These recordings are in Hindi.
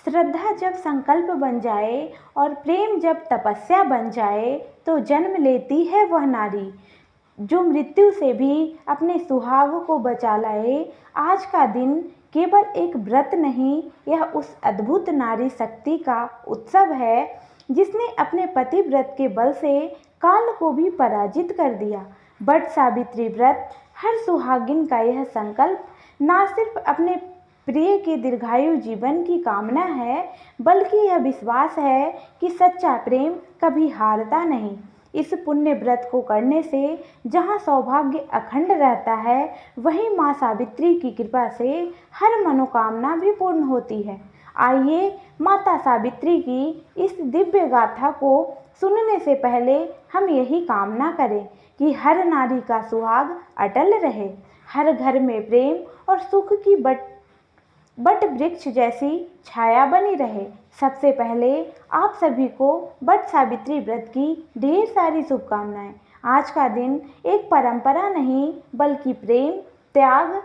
श्रद्धा जब संकल्प बन जाए और प्रेम जब तपस्या बन जाए तो जन्म लेती है वह नारी जो मृत्यु से भी अपने सुहाग को बचा लाए। आज का दिन केवल एक व्रत नहीं, यह उस अद्भुत नारी शक्ति का उत्सव है जिसने अपने पति व्रत के बल से काल को भी पराजित कर दिया। बट सावित्री व्रत हर सुहागिन का यह संकल्प ना सिर्फ अपने प्रिय के दीर्घायु जीवन की कामना है, बल्कि यह विश्वास है कि सच्चा प्रेम कभी हारता नहीं। इस पुण्य व्रत को करने से जहाँ सौभाग्य अखंड रहता है, वहीं माँ सावित्री की कृपा से हर मनोकामना भी पूर्ण होती है। आइए माता सावित्री की इस दिव्य गाथा को सुनने से पहले हम यही कामना करें कि हर नारी का सुहाग अटल रहे, हर घर में प्रेम और सुख की बट वृक्ष जैसी छाया बनी रहे। सबसे पहले आप सभी को बट सावित्री व्रत की ढेर सारी शुभकामनाएं। आज का दिन एक परंपरा नहीं, बल्कि प्रेम, त्याग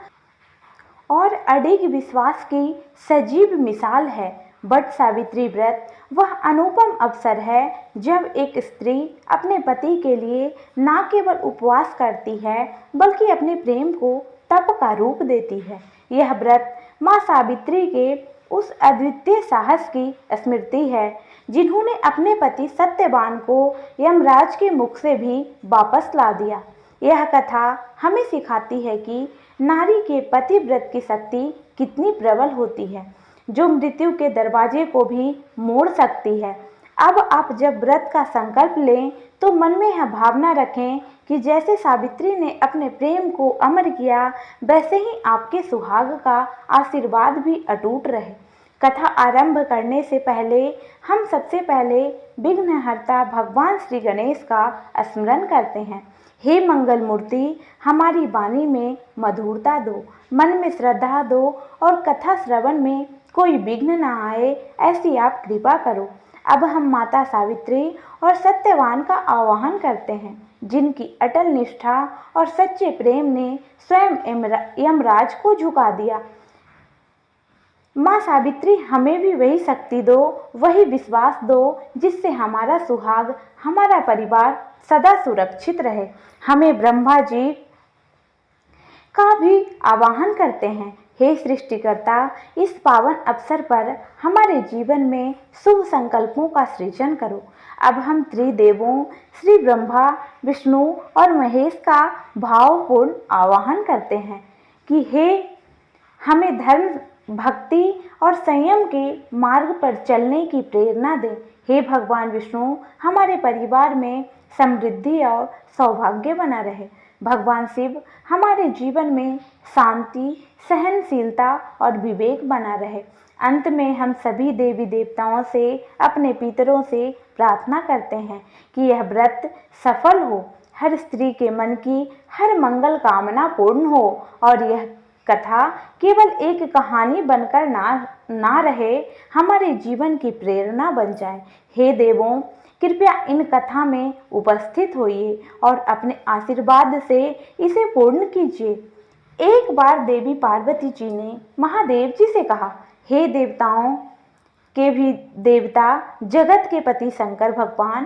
और अडिग विश्वास की सजीव मिसाल है। बट सावित्री व्रत वह अनुपम अवसर है जब एक स्त्री अपने पति के लिए न केवल उपवास करती है, बल्कि अपने प्रेम को तप का रूप देती है। यह व्रत माँ सावित्री के उस अद्वितीय साहस की स्मृति है जिन्होंने अपने पति सत्यवान को यमराज के मुख से भी वापस ला दिया। यह कथा हमें सिखाती है कि नारी के पति व्रत की शक्ति कितनी प्रबल होती है, जो मृत्यु के दरवाजे को भी मोड़ सकती है। अब आप जब व्रत का संकल्प लें तो मन में यह भावना रखें कि जैसे सावित्री ने अपने प्रेम को अमर किया, वैसे ही आपके सुहाग का आशीर्वाद भी अटूट रहे। कथा आरंभ करने से पहले हम सबसे पहले विघ्नहर्ता भगवान श्री गणेश का स्मरण करते हैं। हे मंगल मूर्ति, हमारी वाणी में मधुरता दो, मन में श्रद्धा दो और कथा श्रवण में कोई विघ्न न आए, ऐसी आप कृपा करो। अब हम माता सावित्री और सत्यवान का आवाहन करते हैं, जिनकी अटल निष्ठा और सच्चे प्रेम ने स्वयं यमराज को झुका दिया। माँ सावित्री, हमें भी वही शक्ति दो, वही विश्वास दो जिससे हमारा सुहाग, हमारा परिवार सदा सुरक्षित रहे। हमें ब्रह्मा जी का भी आवाहन करते हैं। हे सृष्टिकर्ता, इस पावन अवसर पर हमारे जीवन में शुभ संकल्पों का सृजन करो। अब हम त्रिदेवों श्री ब्रह्मा, विष्णु और महेश का भावपूर्ण आवाहन करते हैं कि हे हमें धर्म, भक्ति और संयम के मार्ग पर चलने की प्रेरणा दें। हे भगवान विष्णु, हमारे परिवार में समृद्धि और सौभाग्य बना रहे। भगवान शिव, हमारे जीवन में शांति, सहनशीलता और विवेक बना रहे। अंत में हम सभी देवी देवताओं से, अपने पितरों से प्रार्थना करते हैं कि यह व्रत सफल हो, हर स्त्री के मन की हर मंगल कामना पूर्ण हो और यह कथा केवल एक कहानी बनकर ना रहे, हमारे जीवन की प्रेरणा बन जाए। हे देवों, कृपया इन कथा में उपस्थित होइए और अपने आशीर्वाद से इसे पूर्ण कीजिए। एक बार देवी पार्वती जी ने महादेव जी से कहा, हे देवताओं के भी देवता, जगत के पति शंकर भगवान,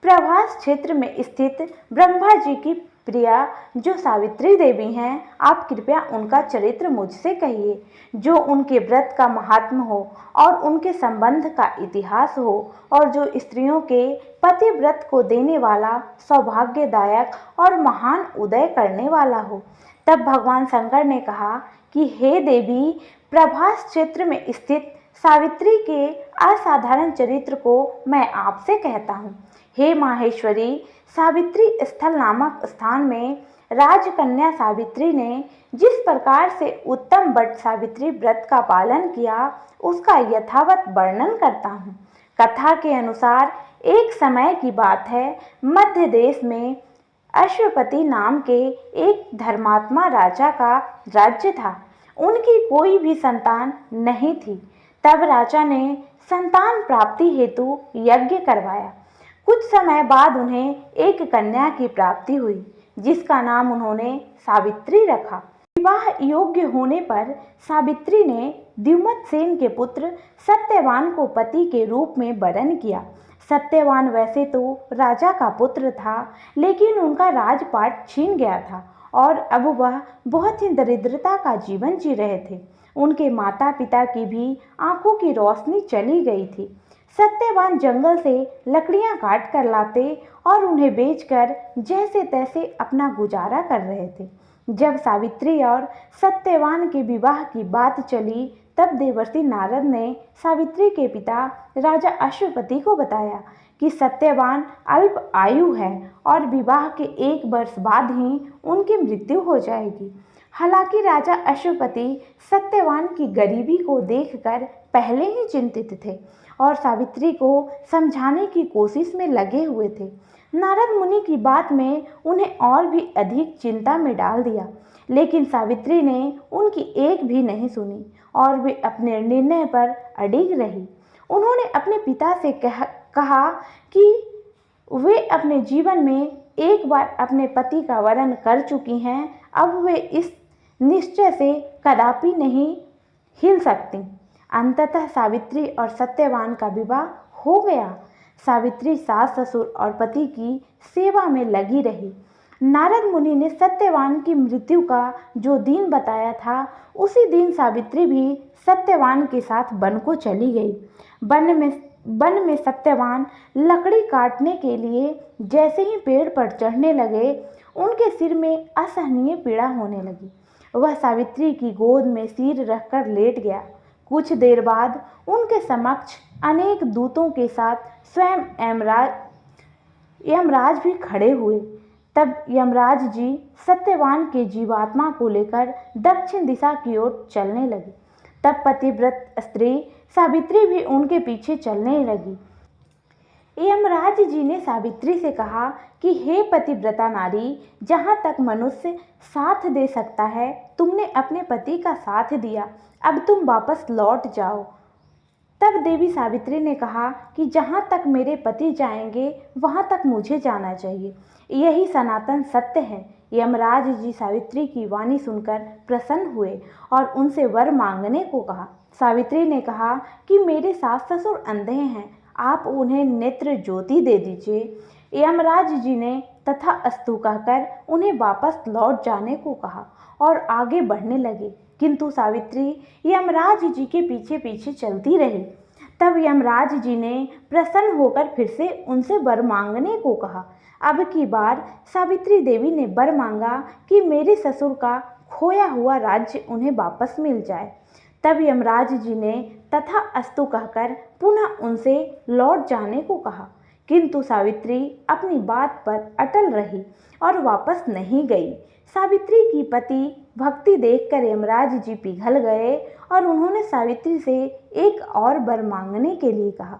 प्रभास क्षेत्र में स्थित ब्रह्मा जी की प्रिया जो सावित्री देवी हैं, आप कृपया उनका चरित्र मुझसे कहिए, जो उनके व्रत का महात्म हो और उनके संबंध का इतिहास हो और जो स्त्रियों के पति व्रत को देने वाला, सौभाग्यदायक और महान उदय करने वाला हो। तब भगवान शंकर ने कहा कि हे देवी, प्रभास क्षेत्र में स्थित सावित्री के असाधारण चरित्र को मैं आपसे कहता हूँ। हे माहेश्वरी, सावित्री स्थल नामक स्थान में राजकन्या सावित्री ने जिस प्रकार से उत्तम बट सावित्री व्रत का पालन किया, उसका यथावत वर्णन करता हूँ। कथा के अनुसार एक समय की बात है, मध्य देश में अश्वपति नाम के एक धर्मात्मा राजा का राज्य था। उनकी कोई भी संतान नहीं थी। तब राजा ने संतान प्राप्ति हेतु यज्ञ करवाया। कुछ समय बाद उन्हें एक कन्या की प्राप्ति हुई, जिसका नाम उन्होंने सावित्री रखा। विवाह योग्य होने पर सावित्री ने द्युमत सेन के पुत्र सत्यवान को पति के रूप में वरण किया। सत्यवान वैसे तो राजा का पुत्र था, लेकिन उनका राजपाट छीन गया था और अब वह बहुत ही दरिद्रता का जीवन जी रहे थे। उनके माता पिता की भी आंखों की रोशनी चली गई थी। सत्यवान जंगल से लकड़ियां काट कर लाते और उन्हें बेचकर जैसे तैसे अपना गुजारा कर रहे थे। जब सावित्री और सत्यवान के विवाह की बात चली, तब देवर्षि नारद ने सावित्री के पिता राजा अश्वपति को बताया कि सत्यवान अल्प आयु है और विवाह के 1 वर्ष बाद ही उनकी मृत्यु हो जाएगी। हालांकि राजा अश्वपति सत्यवान की गरीबी को देखकर पहले ही चिंतित थे और सावित्री को समझाने की कोशिश में लगे हुए थे। नारद मुनि की बात में उन्हें और भी अधिक चिंता में डाल दिया, लेकिन सावित्री ने उनकी एक भी नहीं सुनी और वे अपने निर्णय पर अडिग रही। उन्होंने अपने पिता से कहा कि वे अपने जीवन में एक बार अपने पति का वरण कर चुकी हैं, अब वे इस निश्चय से कदापि नहीं हिल सकती। अंततः सावित्री और सत्यवान का विवाह हो गया। सावित्री सास ससुर और पति की सेवा में लगी रही। नारद मुनि ने सत्यवान की मृत्यु का जो दिन बताया था, उसी दिन सावित्री भी सत्यवान के साथ वन को चली गई। वन में सत्यवान लकड़ी काटने के लिए जैसे ही पेड़ पर चढ़ने लगे, उनके सिर में असहनीय पीड़ा होने लगी। वह सावित्री की गोद में सिर रखकर लेट गया। कुछ देर बाद उनके समक्ष अनेक दूतों के साथ स्वयं यमराज भी खड़े हुए। तब यमराज जी सत्यवान के जीवात्मा को लेकर दक्षिण दिशा की ओर चलने लगे। तब पतिव्रत स्त्री सावित्री भी उनके पीछे चलने लगी। यमराज जी ने सावित्री से कहा कि हे पतिव्रता नारी, जहाँ तक मनुष्य साथ दे सकता है, तुमने अपने पति का साथ दिया, अब तुम वापस लौट जाओ। तब देवी सावित्री ने कहा कि जहाँ तक मेरे पति जाएंगे, वहाँ तक मुझे जाना चाहिए, यही सनातन सत्य है। यमराज जी सावित्री की वाणी सुनकर प्रसन्न हुए और उनसे वर मांगने को कहा। सावित्री ने कहा कि मेरे सास ससुर अंधे हैं, आप उन्हें नेत्र ज्योति दे दीजिए। यमराज जी ने तथा अस्तु कहकर उन्हें वापस लौट जाने को कहा और आगे बढ़ने लगे, किंतु सावित्री यमराज जी के पीछे पीछे चलती रही। तब यमराज जी ने प्रसन्न होकर फिर से उनसे वर मांगने को कहा। अब की बार सावित्री देवी ने वर मांगा कि मेरे ससुर का खोया हुआ राज्य उन्हें वापस मिल जाए। तब यमराज जी ने तथा अस्तु कहकर पुनः उनसे लौट जाने को कहा, किंतु सावित्री अपनी बात पर अटल रही और वापस नहीं गई। सावित्री की पति भक्ति देखकर यमराज जी पिघल गए और उन्होंने सावित्री से एक और वर मांगने के लिए कहा।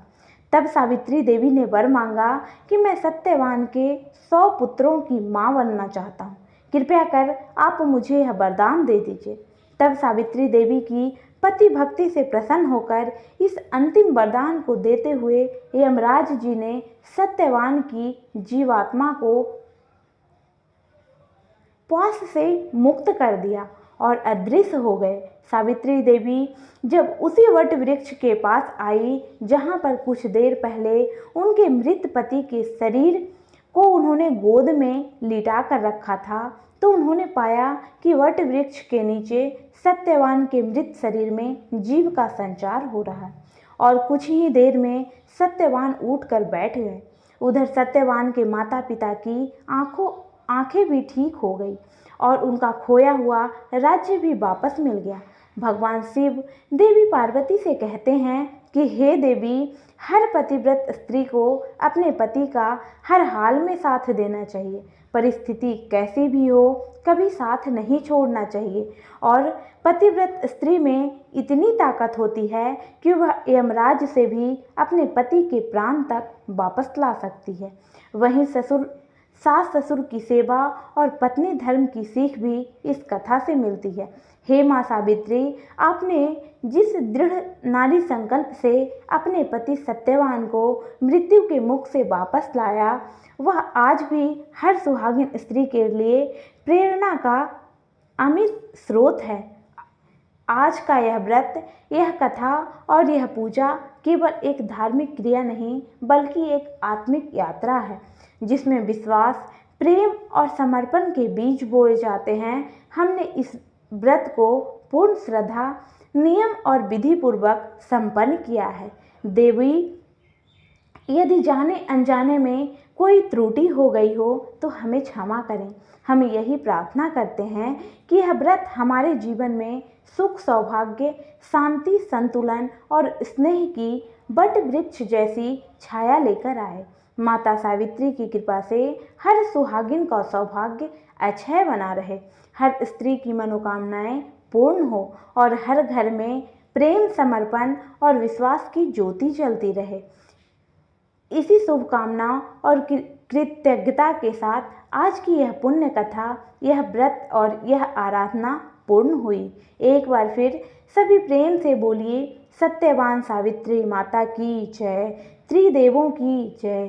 तब सावित्री देवी ने वर मांगा कि मैं सत्यवान के 100 पुत्रों की माँ बनना चाहता हूँ, कृपया कर आप मुझे यह वरदान दे दीजिए। तब सावित्री देवी की पति भक्ति से प्रसन्न होकर इस अंतिम वरदान को देते हुए यमराज जी ने सत्यवान की जीवात्मा को पास से मुक्त कर दिया और अदृश्य हो गए। सावित्री देवी जब उसी वट वृक्ष के पास आई, जहाँ पर कुछ देर पहले उनके मृत पति के शरीर को उन्होंने गोद में लिटा कर रखा था, तो उन्होंने पाया कि वट वृक्ष के नीचे सत्यवान के मृत शरीर में जीव का संचार हो रहा है और कुछ ही देर में सत्यवान उठकर बैठ गए। उधर सत्यवान के माता पिता की आंखें भी ठीक हो गई और उनका खोया हुआ राज्य भी वापस मिल गया। भगवान शिव देवी पार्वती से कहते हैं कि हे देवी, हर पतिव्रत स्त्री को अपने पति का हर हाल में साथ देना चाहिए, परिस्थिति कैसी भी हो कभी साथ नहीं छोड़ना चाहिए। और पतिव्रत स्त्री में इतनी ताकत होती है कि वह यमराज से भी अपने पति के प्राण तक वापस ला सकती है। वहीं सास ससुर की सेवा और पत्नी धर्म की सीख भी इस कथा से मिलती है। हे माँ सावित्री, आपने जिस दृढ़ नारी संकल्प से अपने पति सत्यवान को मृत्यु के मुख से वापस लाया, वह आज भी हर सुहागिन स्त्री के लिए प्रेरणा का अमित स्रोत है। आज का यह व्रत, यह कथा और यह पूजा केवल एक धार्मिक क्रिया नहीं बल्कि एक आत्मिक यात्रा है, जिसमें विश्वास, प्रेम और समर्पण के बीज बोए जाते हैं। हमने इस व्रत को पूर्ण श्रद्धा, नियम और विधि पूर्वक संपन्न किया है। देवी, यदि जाने अनजाने में कोई त्रुटि हो गई हो तो हमें क्षमा करें। हम यही प्रार्थना करते हैं कि यह व्रत हमारे जीवन में सुख, सौभाग्य, शांति, संतुलन और स्नेह की वट वृक्ष जैसी छाया लेकर आए। माता सावित्री की कृपा से हर सुहागिन का सौभाग्य अक्षय बना रहे, हर स्त्री की मनोकामनाएं पूर्ण हो और हर घर में प्रेम, समर्पण और विश्वास की ज्योति जलती रहे। इसी शुभकामना और कृतज्ञता के साथ आज की यह पुण्य कथा, यह व्रत और यह आराधना पूर्ण हुई। एक बार फिर सभी प्रेम से बोलिए, सत्यवान सावित्री माता की जय, त्रिदेवों की जय।